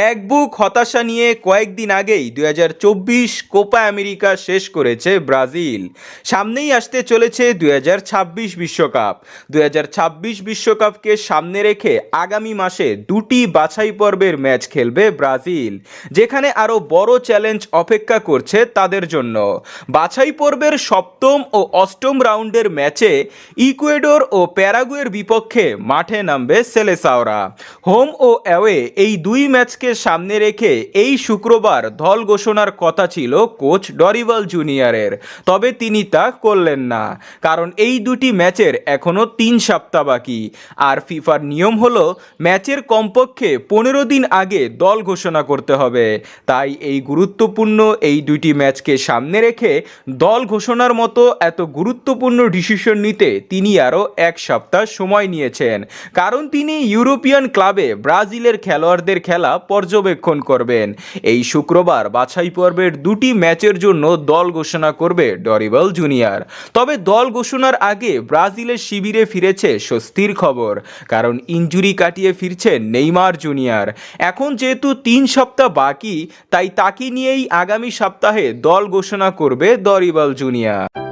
এক বুক হতাশা নিয়ে কয়েকদিন আগেই 2024 কোপা আমেরিকা শেষ করেছে ব্রাজিল। সামনেই আসতে চলেছে 2026 বিশ্বকাপ। 2026 বিশ্বকাপকে সামনে রেখে আগামী মাসে দুটি বাছাই পর্বের ম্যাচ খেলবে ব্রাজিল, যেখানে আরও বড় চ্যালেঞ্জ অপেক্ষা করছে তাদের জন্য। বাছাই পর্বের সপ্তম ও অষ্টম রাউন্ডের ম্যাচে ইকুয়েডর ও প্যারাগুয়ের বিপক্ষে মাঠে নামবে সেলেসাওরা। হোম ও অ্যাওয়ে এই দুই ম্যাচকে সামনে রেখে এই শুক্রবার দল ঘোষণার কথা ছিল কোচ ডরিভাল জুনিয়রের, তবে তিনি তা করলেন না, কারণ এই দুটি ম্যাচের এখনও 3 সপ্তাহ বাকি। আর ফিফার নিয়ম হলো ম্যাচের কমপক্ষে 15 দিন আগে দল ঘোষণা করতে হবে। তাই এই গুরুত্বপূর্ণ এই দুটি ম্যাচকে সামনে রেখে দল ঘোষণার মতো এত গুরুত্বপূর্ণ ডিসিশন নিতে তিনি আরও 1 সপ্তাহ সময় নিয়েছেন, কারণ তিনি ইউরোপিয়ান ক্লাবে ব্রাজিলের খেলোয়াড়দের খেলা পর্যবেক্ষণ করবেন। এই শুক্রবার বাছাই পর্বের দুটি ম্যাচের জন্য দল ঘোষণা করবে ডরিভাল জুনিয়র। তবে দল ঘোষণার আগে ব্রাজিলের শিবিরে ফিরেছে স্বস্তির খবর, কারণ ইনজুরি কাটিয়ে ফিরছেন নেইমার জুনিয়র। এখন যেহেতু 3 সপ্তাহ বাকি, তাই তাকে নিয়েই আগামী সপ্তাহে দল ঘোষণা করবে ডরিভাল জুনিয়র।